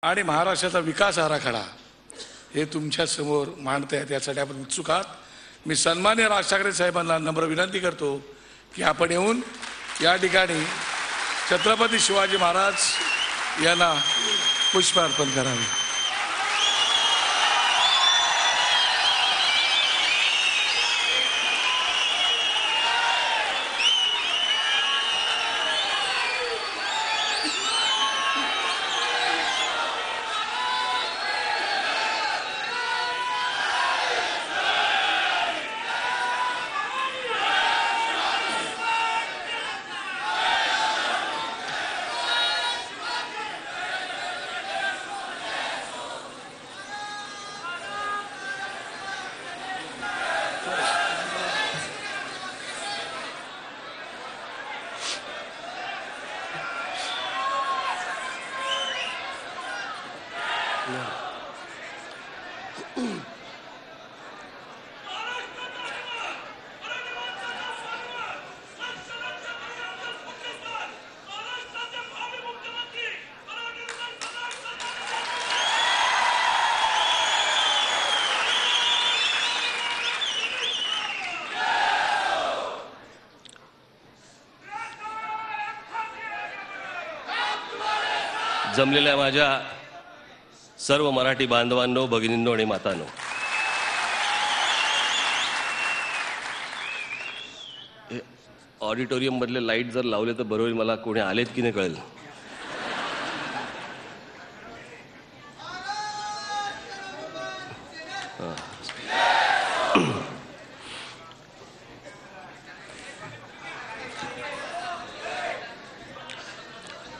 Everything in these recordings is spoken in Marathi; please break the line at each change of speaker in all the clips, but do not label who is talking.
आणि महाराष्ट्राचा विकास आराखडा हे तुमच्या समोर मांडताय, त्यासाठी आपण उत्सुक आहात. मी सन्माननीय राज ठाकरे साहेबांना नम्र विनंती करतो की आपण येऊन या ठिकाणी छत्रपती शिवाजी महाराज यांना पुष्प अर्पण करावे.
जमलेल्या माझ्या सर्व मराठी बांधवांनो, भगिनींनो आणि मातांनो, ऑडिटोरियम मधले लाईट जर लावले तर बरोबर मला कोणी आलेत की नाही कळेल.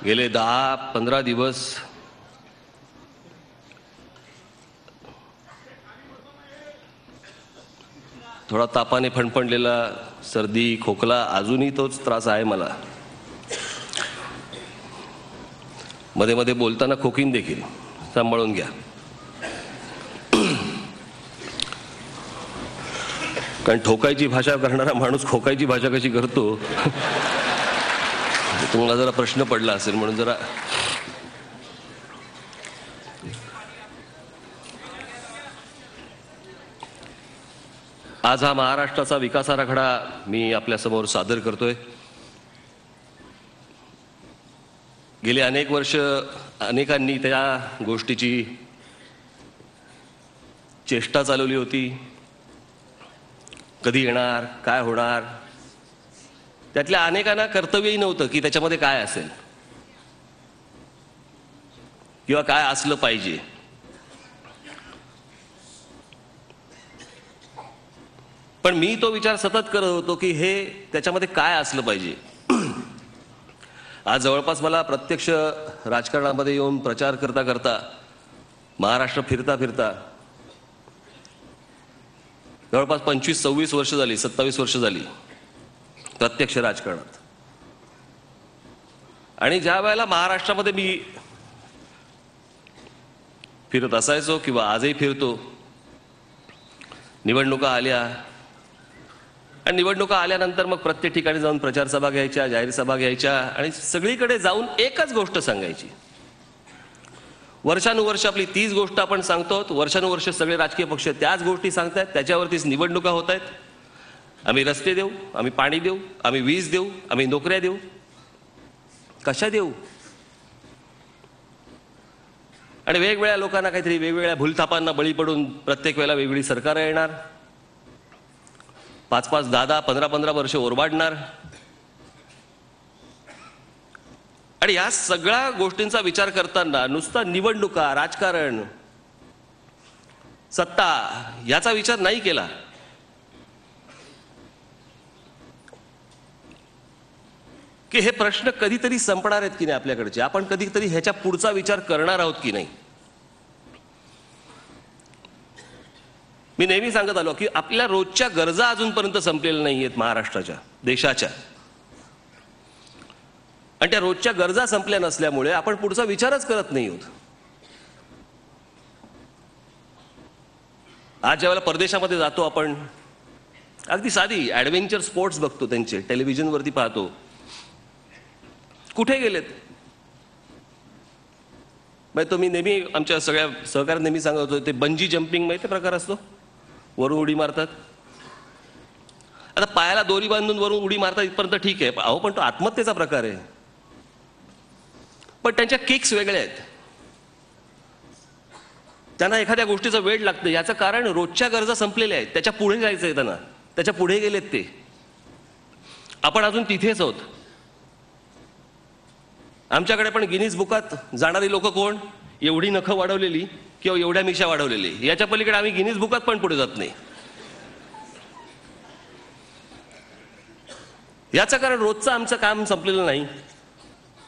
गेले 10-15 दिवस थोडा तापाने फणफणलेला, सर्दी खोकला अजूनही तोच त्रास आहे मला. मध्ये मध्ये बोलताना खोकीन देखील, सांभाळून घ्या. कारण ठोकायची भाषा करणारा माणूस खोकायची भाषा कशी करतो तुम्हाला जरा प्रश्न पडला असेल, म्हणून जरा आज हा महाराष्ट्राचा विकास आराखडा मी आपल्या समोर सादर करतोय. गेले अनेक वर्ष अनेकांनी त्या गोष्टीची चेष्टा चालवली होती. कधी येणार, काय होणार, त्यातल्या अनेकांना कर्तव्यही नव्हतं की त्याच्यामध्ये काय असेल किंवा काय असलं पाहिजे. पण मी तो विचार सतत करत होतो की हे त्याच्यामध्ये काय असलं पाहिजे. आज जवळपास मला प्रत्यक्ष राजकारणामध्ये येऊन प्रचार करता करता, महाराष्ट्र फिरता फिरता जवळपास 25-26 वर्ष झाली, 27 वर्ष झाली प्रत्यक्ष राजकारणात. आणि ज्या वेळेला महाराष्ट्रामध्ये मी फिरत असायचो किंवा आजही फिरतो, निवडणुका आल्या आणि निवडणुका आल्यानंतर मग प्रत्येक ठिकाणी जाऊन प्रचार सभा घ्यायच्या, जाहीर सभा घ्यायच्या आणि सगळीकडे जाऊन एकच गोष्ट सांगायची. वर्षानुवर्ष आपली तीच गोष्ट आपण सांगतो, वर्षानुवर्ष सगळे राजकीय पक्ष त्याच गोष्टी सांगतायत, त्याच्यावरतीच निवडणुका होत आहेत. आम्ही रस्ते देऊ, आम्ही पाणी देऊ, आम्ही वीज देऊ, आम्ही नोकऱ्या देऊ. कशा देऊ? आणि वेगवेगळ्या लोकांना काहीतरी वेगवेगळ्या भूलथापांना बळी पडून प्रत्येक वेळेला वेगळी सरकार येणार, 5-5, 10-10, 15-15 वर्ष ओरबाडणार. आणि या सगळ्या गोष्टींचा विचार करताना नुसता निवडणुका, राजकारण, सत्ता याचा विचार नाही केला. की हे प्रश्न कधीतरी संपणार आहेत की नाही आपल्याकडचे, आपण कधीतरी ह्याच्या पुढचा विचार करणार आहोत की नाही. मी नेहमी सांगत आलो की आपल्या रोजच्या गरजा अजूनपर्यंत संपलेल्या नाही आहेत महाराष्ट्राच्या, देशाच्या. आणि त्या रोजच्या गरजा संपल्या नसल्यामुळे आपण पुढचा विचारच करत नाही आहोत. आज ज्यावेळेला परदेशामध्ये जातो आपण, अगदी साधी ॲडव्हेंचर स्पोर्ट्स बघतो, त्यांचे टेलिव्हिजनवरती पाहतो, कुठे गेलेत? म्हणजे तो मी नेहमी आमच्या सगळ्या सहकार्यात नेहमी सांगत होतो, ते बंजी जम्पिंग माहिती प्रकार असतो, वरून उडी मारतात. आता पायाला दोरी बांधून वरून उडी मारतात इथपर्यंत ठीक आहे, अहो पण तो आत्महत्येचा प्रकार आहे. पण त्यांच्या किक्स वेगळ्या आहेत, त्यांना एखाद्या गोष्टीचं वेळ लागतं. याचं कारण रोजच्या गरजा संपलेल्या आहेत, त्याच्या पुढे जायचं आहे त्यांना, त्याच्या पुढे गेलेत ते. आपण अजून तिथेच आहोत. आमच्याकडे पण गिनीज बुकात जाणारी लोक कोण? एवढी नखं वाढवलेली किंवा एवढ्या मिशा वाढवलेली. याच्या पलीकडे आम्ही गिनीज बुकात पण पुढे जात नाही. याचं कारण रोजचं आमचं काम संपलेलं नाही.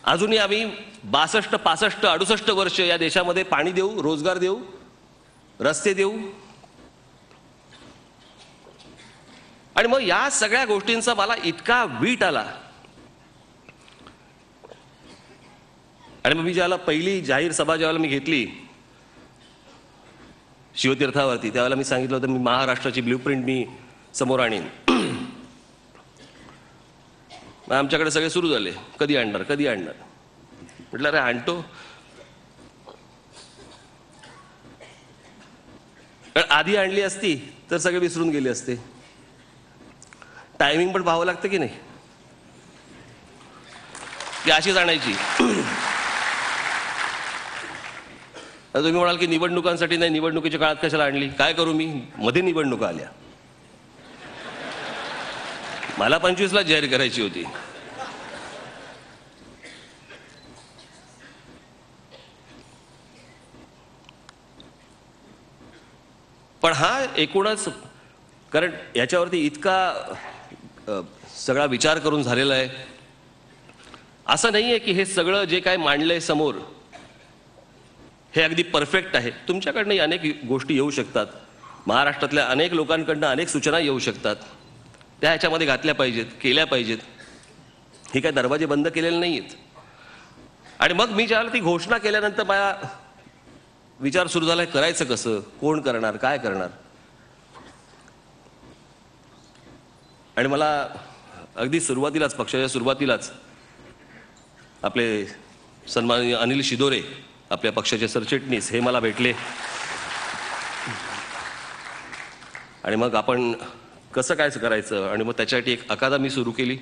अजूनही आम्ही 62, 65, 68 वर्ष या देशामध्ये पाणी देऊ, रोजगार देऊ, रस्ते देऊ. आणि मग या सगळ्या गोष्टींचा मला इतका वीट आला. आणि मग मी ज्याला पहिली जाहीर सभा ज्यावेळेला मी घेतली शिवतीर्थावरती, त्यावेळेला मी सांगितलं होतं मी महाराष्ट्राची ब्ल्यूप्रिंट मी समोर आणीन. आमच्याकडे सगळे सुरू झाले, कधी आणणार कधी आणणार. म्हटलं अरे आणतो. आधी आणली असती तर सगळे विसरून गेले असते. टायमिंग पण पाहावं लागतं की नाही, की अशीच आणायची. तुम्ही म्हणाल की निवडणुकांसाठी नाही, निवडणुकीच्या काळात कशाला आणली? काय करू मी, मध्ये निवडणुका आल्या, मला 25ला जाहीर करायची होती. पण हा एकूणच, कारण याच्यावरती इतका सगळा विचार करून झालेला आहे. असं नाही आहे की हे सगळं जे काय मांडलंय समोर हे अगदी परफेक्ट आहे. तुमच्याकडनंही अनेक गोष्टी येऊ शकतात, महाराष्ट्रातल्या अनेक लोकांकडनं अनेक सूचना येऊ शकतात, त्या ह्याच्यामध्ये घातल्या पाहिजेत, केल्या पाहिजेत. हे काय दरवाजे बंद केलेले नाही आहेत. आणि मग मी ज्यावेळेला ती घोषणा केल्यानंतर माझा विचार सुरू झाला, करायचं कसं, कोण करणार, काय करणार. आणि मला अगदी सुरुवातीलाच, पक्षाच्या सुरुवातीलाच आपले सन्माननीय अनिल शिदोरे, आपल्या पक्षाचे सरचिटणीस, हे मला भेटले. आणि मग आपण कसं काय करायचं, आणि मग त्याच्यासाठी एक अकादमी सुरू केली.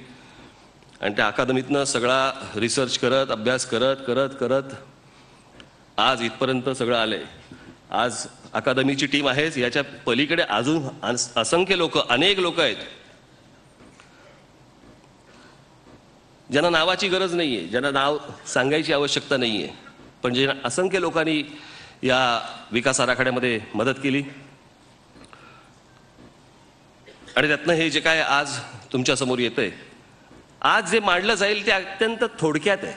आणि त्या अकादमीतनं सगळा रिसर्च करत, अभ्यास करत करत करत आज इथपर्यंत सगळं आलंय. आज अकादमीची टीम आहेच, याच्या पलीकडे अजून असंख्य लोक, अनेक लोक आहेत ज्यांना नावाची गरज नाहीये, ज्यांना नाव सांगायची आवश्यकता नाहीये, पण जे असंख्य लोकांनी या विकास आराखड्यामध्ये मदत केली. आणि त्यातनं हे जे काय आज तुमच्या समोर येतंय, आज जे मांडलं जाईल ते अत्यंत थोडक्यात आहे.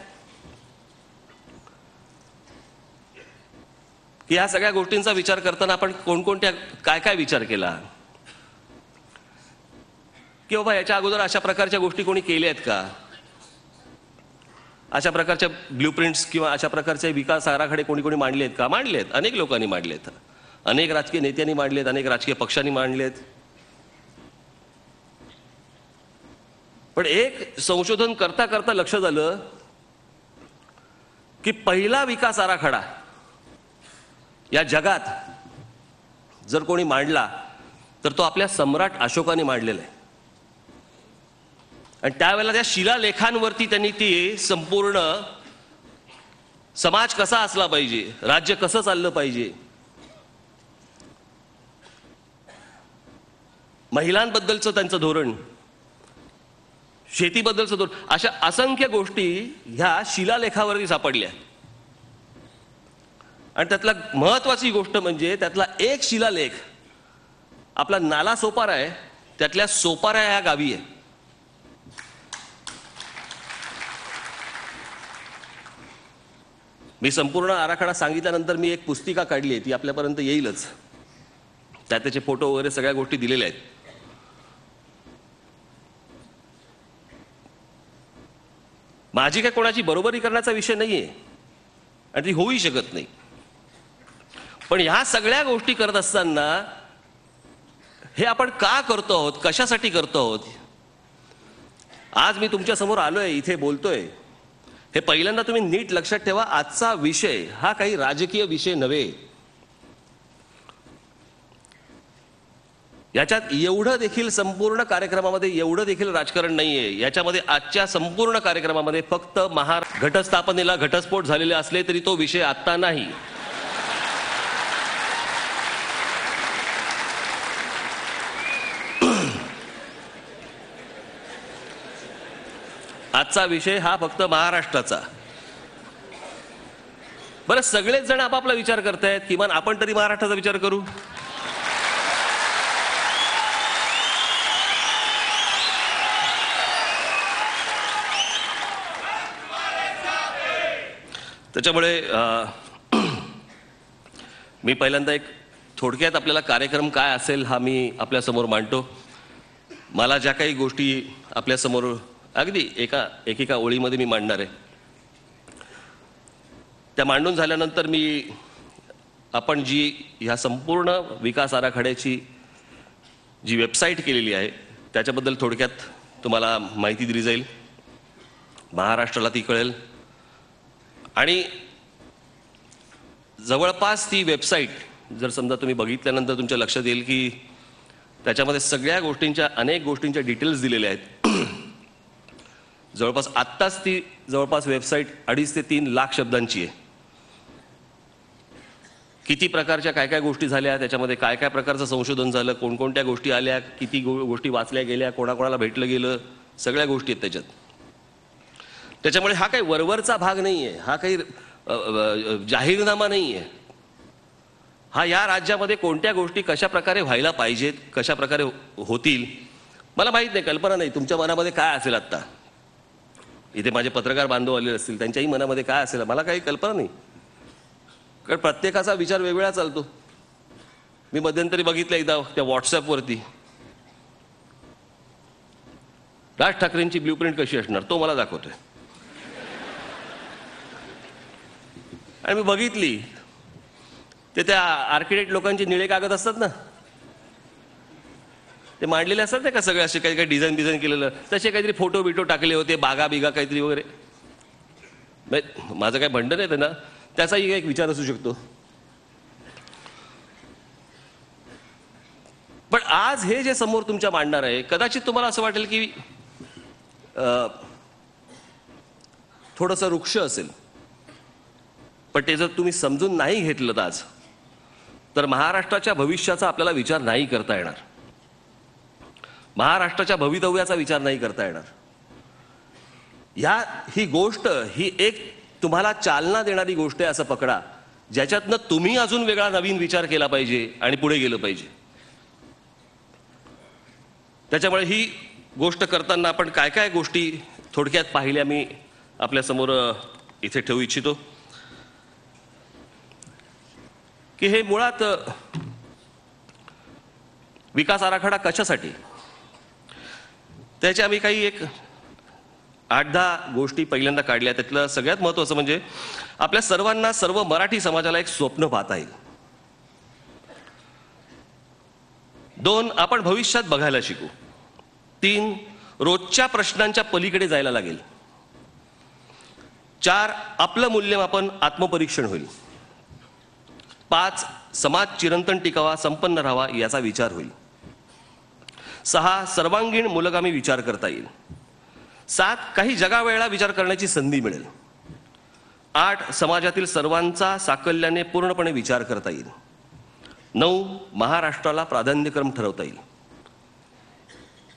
की ह्या सगळ्या गोष्टींचा विचार करताना आपण कोणकोणत्या, काय काय विचार केला, की बाबा याच्या अगोदर अशा प्रकारच्या गोष्टी कोणी केल्या आहेत का, अशा प्रकारच्या ब्ल्यूप्रिंट्स किंवा अशा प्रकारचे विकास आराखडे कोणी कोणी मांडले आहेत का? मांडले आहेत, अनेक लोकांनी मांडले आहेत, अनेक राजकीय नेत्यांनी मांडलेत, अनेक राजकीय पक्षांनी मांडलेत. पण एक संशोधन करता करता लक्ष झालं की पहिला विकास आराखडा या जगात जर कोणी मांडला तर तो आपल्या सम्राट अशोकाने मांडलेला आहे. आणि त्यावेळेला त्या शिलालेखांवरती त्यांनी ती संपूर्ण समाज कसा असला पाहिजे, राज्य कसं चाललं पाहिजे, महिलांबद्दलचं त्यांचं धोरण, शेतीबद्दलचं धोरण, अशा असंख्य गोष्टी ह्या शिलालेखावरती सापडल्या. आणि त्यातला महत्वाची गोष्ट म्हणजे त्यातला एक शिलालेख आपला नाला सोपारा आहे, त्यातल्या सोपारा ह्या गावी आहे. मी संपूर्ण आराखडा सांगितल्यानंतर मी एक पुस्तिका काढली आहे, ती आपल्यापर्यंत येईलच. त्यात त्याचे फोटो वगैरे सगळ्या गोष्टी दिलेल्या आहेत. माझी काय कोणाची बरोबरी करण्याचा विषय नाहीये आणि ती होऊही शकत नाही. पण ह्या सगळ्या गोष्टी करत असताना हे आपण का करतो आहोत, कशासाठी करतो आहोत, आज मी तुमच्या समोर आलोय, इथे बोलतोय, हे पहिल्यांदा तुम्ही नीट लक्षात ठेवा. आजचा विषय हा काही राजकीय विषय नव्हे. याच्यात एवढं देखील संपूर्ण कार्यक्रमामध्ये एवढं देखील राजकारण नाहीये. याच्यामध्ये आजच्या संपूर्ण कार्यक्रमामध्ये फक्त घटस्थापनेला घटस्फोट झालेले असले तरी तो विषय आत्ता नाही. आजचा विषय हा फक्त महाराष्ट्राचा. बरं, सगळेच जण आपापला विचार करतायत, किमान आपण तरी महाराष्ट्राचा विचार करू. त्याच्यामुळे मी पहिल्यांदा एक थोडक्यात आपल्याला कार्यक्रम काय असेल हा मी आपल्यासमोर मांडतो. मला ज्या काही गोष्टी आपल्यासमोर अगदी एकेका ओळीमध्ये मी मांडणार आहे, त्या मांडून झाल्यानंतर आपण जी ह्या संपूर्ण विकास आराखड्याची जी वेबसाईट केलेली आहे त्याच्याबद्दल थोडक्यात तुम्हाला माहिती दिली जाईल. महाराष्ट्राला ती कळेल. आणि जवळपास ती वेबसाईट जर समजा तुम्ही बघितल्यानंतर तुमच्या लक्षात येईल की त्याच्यामध्ये सगळ्या गोष्टींच्या अनेक गोष्टींच्या डिटेल्स दिलेल्या आहेत. जवळपास आत्ताच ती वेबसाईट 2.5 ते 3 लाख शब्दांची आहे. किती प्रकारच्या काय काय गोष्टी झाल्या, त्याच्यामध्ये काय काय प्रकारचं संशोधन झालं, कोणकोणत्या गोष्टी आल्या, किती गोष्टी वाचल्या गेल्या, कोणाकोणाला भेटलं गेलं, सगळ्या गोष्टी आहेत त्याच्यात. त्याच्यामुळे हा काही वरवरचा भाग नाही आहे, हा काही जाहीरनामा नाही आहे. हा या राज्यामध्ये कोणत्या गोष्टी कशा प्रकारे व्हायला पाहिजेत, कशा प्रकारे होतील, मला माहीत नाही, कल्पना नाही तुमच्या मनामध्ये काय असेल. आत्ता इथे माझे पत्रकार बांधव आलेले असतील, त्यांच्याही मनामध्ये काय असेल मला काही कल्पना नाही, कारण प्रत्येकाचा विचार वेगवेगळा चालतो. मी मध्यंतरी बघितलं एकदा त्या व्हॉट्सॲपवरती राज ठाकरेंची ब्ल्यूप्रिंट कशी असणार तो मला दाखवतोय. आणि मी बघितली ते त्या आर्किटेक्ट लोकांचे निळे कागद असतात ना, ते मांडलेले असतात ना का सगळे असे काही काही डिझाईन केलेलं, तसे काहीतरी फोटो बिटो टाकले होते, बागा बिगा काहीतरी वगैरे. माझं काय भांडण आहे ना, त्याचाही एक विचार असू शकतो. पण आज हे जे समोर तुमच्या मांडणार आहे, कदाचित तुम्हाला असं वाटेल की थोडंसं रुक्ष असेल, पण ते जर तुम्ही समजून नाही घेतलं आज तर महाराष्ट्राच्या भविष्याचा आपल्याला विचार नाही करता येणार. महाराष्ट्राच्या भवितव्याचा विचार नाही करता येणार. ही गोष्ट ही एक तुम्हाला चालना देणारी गोष्ट आहे असं पकडा, ज्याच्यातनं तुम्ही अजून वेगळा नवीन विचार केला पाहिजे आणि पुढे गेलं पाहिजे. त्याच्यामुळे ही गोष्ट करताना आपण काय काय गोष्टी थोडक्यात पाहिल्या मी आपल्यासमोर इथे ठेवू इच्छितो. की हे मुळात विकास आराखडा कशासाठी, त्याच्या आम्ही काही एक 8-10 गोष्टी पहिल्यांदा काढल्या. त्यातलं सगळ्यात महत्त्वाचं म्हणजे आपल्या सर्वांना, सर्व मराठी समाजाला एक स्वप्न पाहता येईल. 2, आपण भविष्यात बघायला शिकू. 3, रोजच्या प्रश्नांच्या पलीकडे जायला लागेल. 4, आपलं मूल्यमापन आत्मपरीक्षण होईल. 5, समाज चिरंतन टिकावा, संपन्न राहावा याचा विचार होईल. 6, सर्वांगीण मूलगामी विचार करता येईल. 7, काही जगावेळा विचार करण्याची संधी मिळेल. 8, समाजातील सर्वांचा साकल्याने पूर्णपणे विचार करता येईल. 9, महाराष्ट्राला प्राधान्यक्रम ठरवता येईल.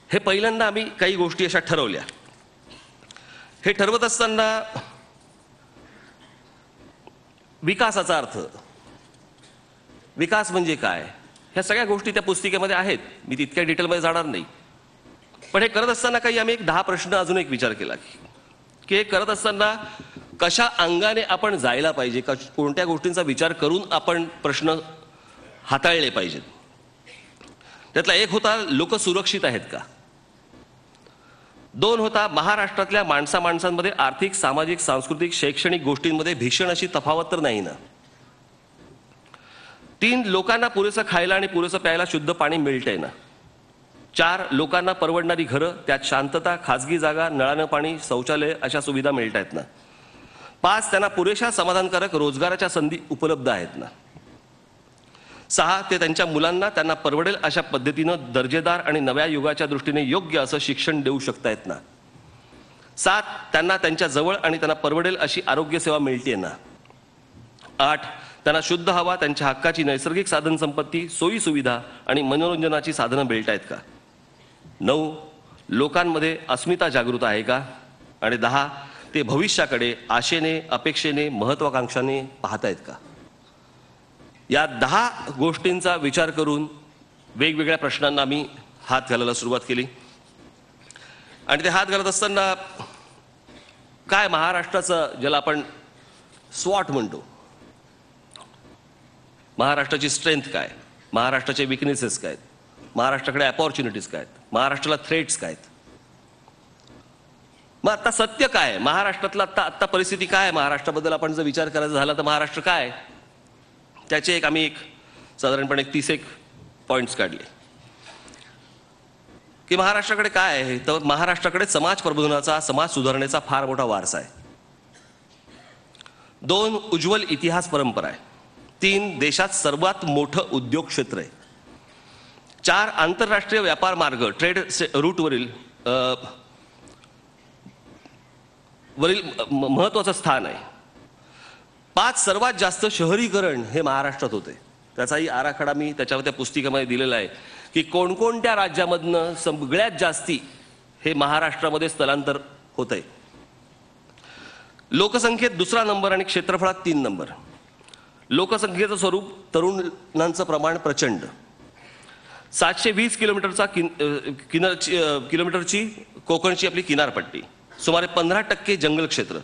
हे पहिल्यांदा आम्ही काही गोष्टी अशा ठरवल्या. हे ठरवत असताना विकासाचा अर्थ, विकास म्हणजे काय, ह्या सगळ्या गोष्टी त्या पुस्तिकेमध्ये आहेत, मी तितक्या डिटेलमध्ये जाणार नाही. पण हे करत असताना काही आम्ही एक 10 प्रश्न अजून एक विचार केला की हे करत असताना कशा अंगाने आपण जायला पाहिजे, कोणत्या गोष्टींचा विचार करून आपण प्रश्न हाताळले पाहिजेत. त्यातला एक होता, लोक सुरक्षित आहेत का. 2 होता, महाराष्ट्रातल्या माणसांमध्ये आर्थिक, सामाजिक, सांस्कृतिक, शैक्षणिक गोष्टींमध्ये भीषण अशी तफावत तर नाही ना. 3, लोकांना पुरेसं खायला आणि पुरेसं प्यायला शुद्ध पाणी मिळतंय ना. 4, लोकांना परवडणारी घरं, त्यात शांतता, खाजगी जागा, नळानं पाणी, शौचालय अशा सुविधा मिळत आहेत ना. 5 त्यांना पुरेशा समाधानकारक रोजगाराच्या संधी उपलब्ध आहेत ना. 6 ते त्यांच्या मुलांना त्यांना परवडेल अशा पद्धतीनं दर्जेदार आणि नव्या युगाच्या दृष्टीने योग्य असं शिक्षण देऊ शकतायत ना. 7 त्यांना त्यांच्या जवळ आणि त्यांना परवडेल अशी आरोग्य सेवा मिळते ना. 8 त्यांना शुद्ध हवा, त्यांच्या हक्काची नैसर्गिक साधन संपत्ती, सोयी सुविधा आणि मनोरंजनाची साधनं मिळतायत का. 9 लोकांमध्ये अस्मिता जागृत आहे का. आणि 10 ते भविष्याकडे आशेने, अपेक्षेने, महत्वाकांक्षाने पाहतायत का. या 10 गोष्टींचा विचार करून वेगवेगळ्या प्रश्नांना मी हात घालायला सुरुवात केली. आणि ते हात घालत असताना काय महाराष्ट्राचं, ज्याला आपण स्वॉट म्हणतो, महाराष्ट्राची स्ट्रेंथ काय, महाराष्ट्राचे विकनेसेस काय, महाराष्ट्राकडे अपॉर्च्युनिटीज काय, महाराष्ट्राला थ्रेट्स काय, मग आता सत्य काय, महाराष्ट्रातला आत्ता परिस्थिती काय, महाराष्ट्राबद्दल आपण जर विचार करायचा झाला तर महाराष्ट्र काय, त्याचे आम्ही साधारणपणे 30 पॉइंट्स काढले की महाराष्ट्राकडे काय आहे. तर महाराष्ट्राकडे समाज प्रबोधनाचा, समाज सुधारणेचा फार मोठा वारसा आहे. 2 उज्ज्वल इतिहास परंपरा आहे. 3 देशात सर्वात मोठं उद्योग क्षेत्र आहे. 4 आंतरराष्ट्रीय व्यापार मार्ग, ट्रेड रूटवरील महत्वाचं स्थान आहे. 5 सर्वात जास्त शहरीकरण हे महाराष्ट्रात होते. त्याचाही आराखडा मी त्या पुस्तिकेमध्ये दिलेला आहे की कोणकोणत्या राज्यामधनं सगळ्यात जास्ती हे महाराष्ट्रामध्ये स्थलांतर होतंय. लोकसंख्येत 2रा नंबर आणि क्षेत्रफळात 3 नंबर. लोकसंख्येचं स्वरूप तरुणांचं प्रमाण प्रचंड. 720 किलोमीटरची कोकणची आपली किनारपट्टी, सुमारे 15% जंगल क्षेत्र,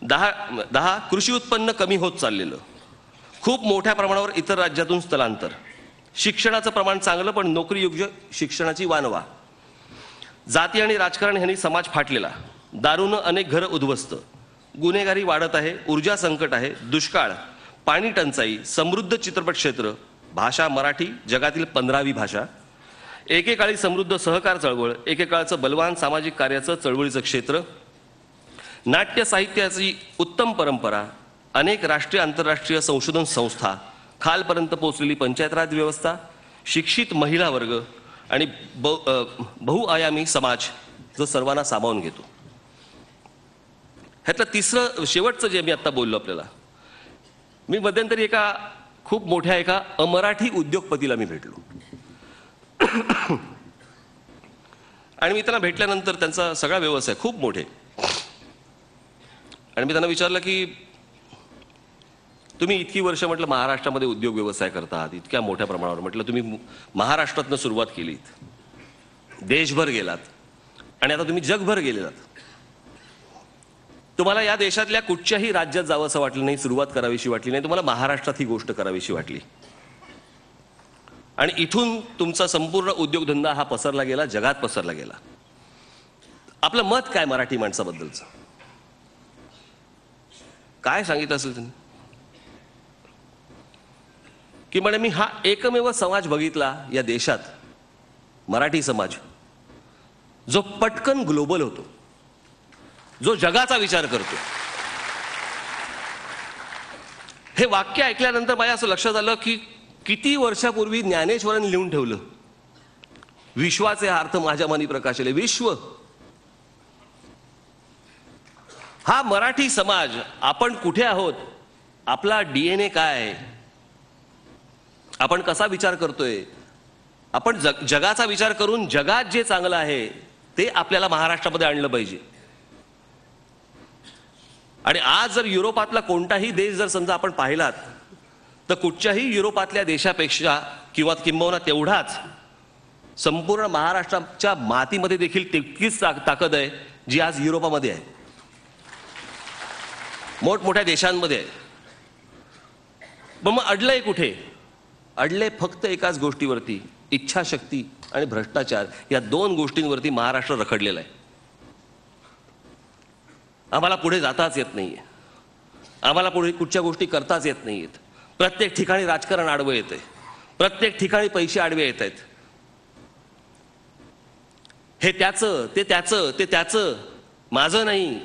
10 कृषी उत्पन्न कमी होत चाललेलं, खूप मोठ्या प्रमाणावर इतर राज्यातून स्थलांतर, शिक्षणाचं प्रमाण चांगलं पण नोकरीयोग्य शिक्षणाची वानवा, जाती आणि राजकारण ह्यांनी समाज फाटलेला, दारूनं अनेक घरं उद्ध्वस्त, गुन्हेगारी वाढत आहे, ऊर्जा संकट आहे, दुष्काळ, पाणी टंचाई, समृद्ध चित्रपट क्षेत्र, भाषा मराठी, जगातील 15वी भाषा, एकेकाळी समृद्ध सहकार चळवळ, एकेकाळचं बलवान सामाजिक कार्याचं चळवळीचं क्षेत्र, नाट्य साहित्याची उत्तम परंपरा, अनेक राष्ट्रीय आंतरराष्ट्रीय संशोधन संस्था, खालपर्यंत पोहोचलेली पंचायत राज व्यवस्था, शिक्षित महिला वर्ग आणि बहुआयामी समाज जो सर्वांना सामावून घेतो. ह्यातलं 3रं शेवटचं जे मी आता बोललो आपल्याला, मी मध्यंतरी एका खूप मोठ्या एका अमराठी उद्योगपतीला मी भेटलो आणि मी त्यांना भेटल्यानंतर त्यांचा सगळा व्यवसाय खूप मोठे, आणि मी त्यांना विचारलं की तुम्ही इतकी वर्ष म्हटलं महाराष्ट्रामध्ये उद्योग व्यवसाय करतात इतक्या मोठ्या प्रमाणावर, म्हटलं तुम्ही महाराष्ट्रातनं सुरुवात केलीत, देशभर गेलात आणि आता तुम्ही जगभर गेलेलात, तुम्हाला या देशातल्या कुठच्याही राज्यात जावं असं वाटलं नाही, सुरुवात करावीशी वाटली नाही, तुम्हाला महाराष्ट्रात ही गोष्ट करावीशी वाटली आणि इथून तुमचा संपूर्ण उद्योगधंदा हा पसरला गेला, जगात पसरला गेला. आपलं मत काय मराठी माणसाबद्दलचं, काय सांगितलं असेल त्यांनी की म्हणे मी हा एकमेव समाज बघितला या देशात, मराठी समाज, जो पटकन ग्लोबल होतो, जो जगाचा विचार करतो. हे वाक्य ऐकल्यानंतर माझ्या असं लक्षात आलं की किती वर्षापूर्वी ज्ञानेश्वरांनी लिहून ठेवलं, विश्वाचे अर्थ माझ्या मनी प्रकाशले. विश्व हा मराठी समाज, आपण कुठे आहोत, आपला DNA काय आहे, आपण कसा विचार करतोय, आपण जगाचा विचार करून जगात जे चांगलं आहे ते आपल्याला महाराष्ट्रामध्ये आणलं पाहिजे. आणि आज जर युरोपातला कोणताही देश जर समजा आपण पाहिलात तर कुठच्याही युरोपातल्या देशापेक्षा किंवा किंबहुना तेवढाच संपूर्ण महाराष्ट्राच्या मातीमध्ये देखील तितकीच ताकद आहे जी आज युरोपामध्ये आहे, मोठमोठ्या देशांमध्ये आहे. मग अडलंय कुठे, अडले फक्त एकाच गोष्टीवरती, इच्छाशक्ती आणि भ्रष्टाचार. या 2 गोष्टींवरती महाराष्ट्र रखडलेला आहे. आम्हाला पुढे जाताच येत नाहीये, आम्हाला पुढे कुठच्या गोष्टी करताच येत नाहीयेत. प्रत्येक ठिकाणी राजकारण आडवं येतंय, प्रत्येक ठिकाणी पैसे आडवे येत आहेत. हे त्याचं, ते त्याचं, ते त्याचं, माझं नाही.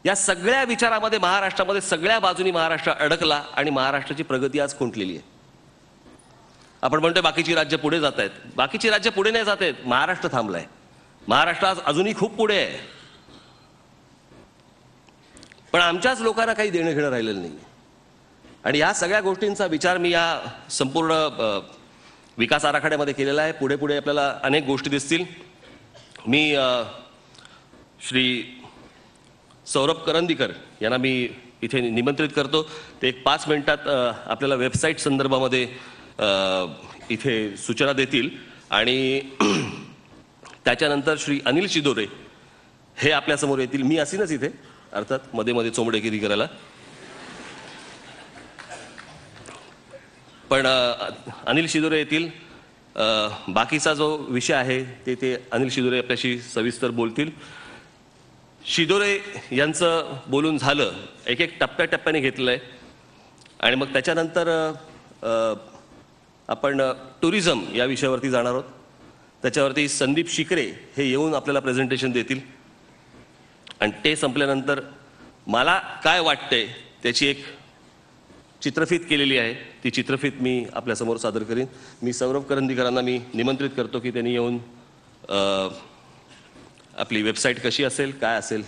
या सगळ्या विचारामध्ये महाराष्ट्रामध्ये सगळ्या बाजूनी महाराष्ट्र अडकला आणि महाराष्ट्राची प्रगती आज खुंटलेली आहे. आपण म्हणतोय बाकीची राज्य पुढे जात आहेत. बाकीची राज्य पुढे नाही जात आहेत, महाराष्ट्र थांबलाय. महाराष्ट्र आज अजूनही खूप पुढे आहे, पण आमच्याच लोकांना काही देणं घेणं राहिलेलं नाही. आणि या सगळ्या गोष्टींचा विचार मी या संपूर्ण विकास आराखड्यामध्ये केलेला आहे. पुढे पुढे आपल्याला अनेक गोष्टी दिसतील. मी श्री सौरभ करंदीकर यांना मी इथे निमंत्रित करतो. ते एक 5 मिनिटात आपल्याला वेबसाईट संदर्भामध्ये इथे सूचना देतील. आणि त्याच्यानंतर श्री अनिल शिदोरे हे आपल्यासमोर येतील. मी असीनच इथे, अर्थात मध्ये मध्ये चोंबडेगिरी करायला, पण अनिल शिदोरे येतील. बाकीचा जो विषय आहे ते अनिल शिदोरे आपल्याशी सविस्तर बोलतील. शिदोरे यांचं बोलून झालं, एक एक टप्प्याटप्प्याने घेतलं आहे. आणि मग त्याच्यानंतर आपण टुरिझम या विषयावरती जाणार आहोत. त्याच्यावरती संदीप शिकरे हे येऊन आपल्याला प्रेझेंटेशन देतील. आणि ते संपल्यानंतर मला काय वाटतंय त्याची एक चित्रफित केलेली आहे, ती चित्रफित मी आपल्यासमोर सादर करीन. मी सौरभ करंदीकरांना मी निमंत्रित करतो की त्यांनी येऊन आपली वेबसाईट कशी असेल, काय असेल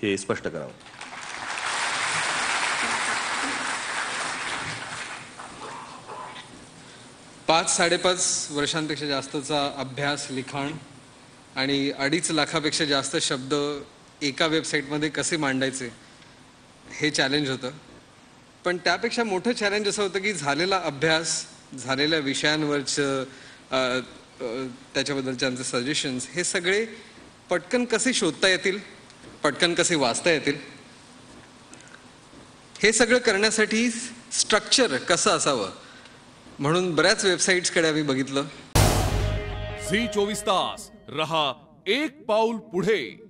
हे स्पष्ट करावं.
साडेपाच वर्षांपेक्षा जास्तचा अभ्यास, लिखाण आणि 2.5 लाखापेक्षा जास्त शब्द एका वेबसाईटमध्ये कसे मांडायचे हे चॅलेंज होतं. पण त्यापेक्षा मोठं चॅलेंज असं होतं की झालेला अभ्यास, झालेल्या विषयांवरचं त्याच्याबद्दलचे आमचे सजेशन्स हे सगळे पटकन कसे शोधता येतील, पटकन कसे वाचता येतील, हे सगळं करण्यासाठी स्ट्रक्चर कसं असावं म्हणून बऱ्याच वेबसाईट्सकडे आम्ही बघितलं.
झी 24 तास रहा एक पाऊल पुढे.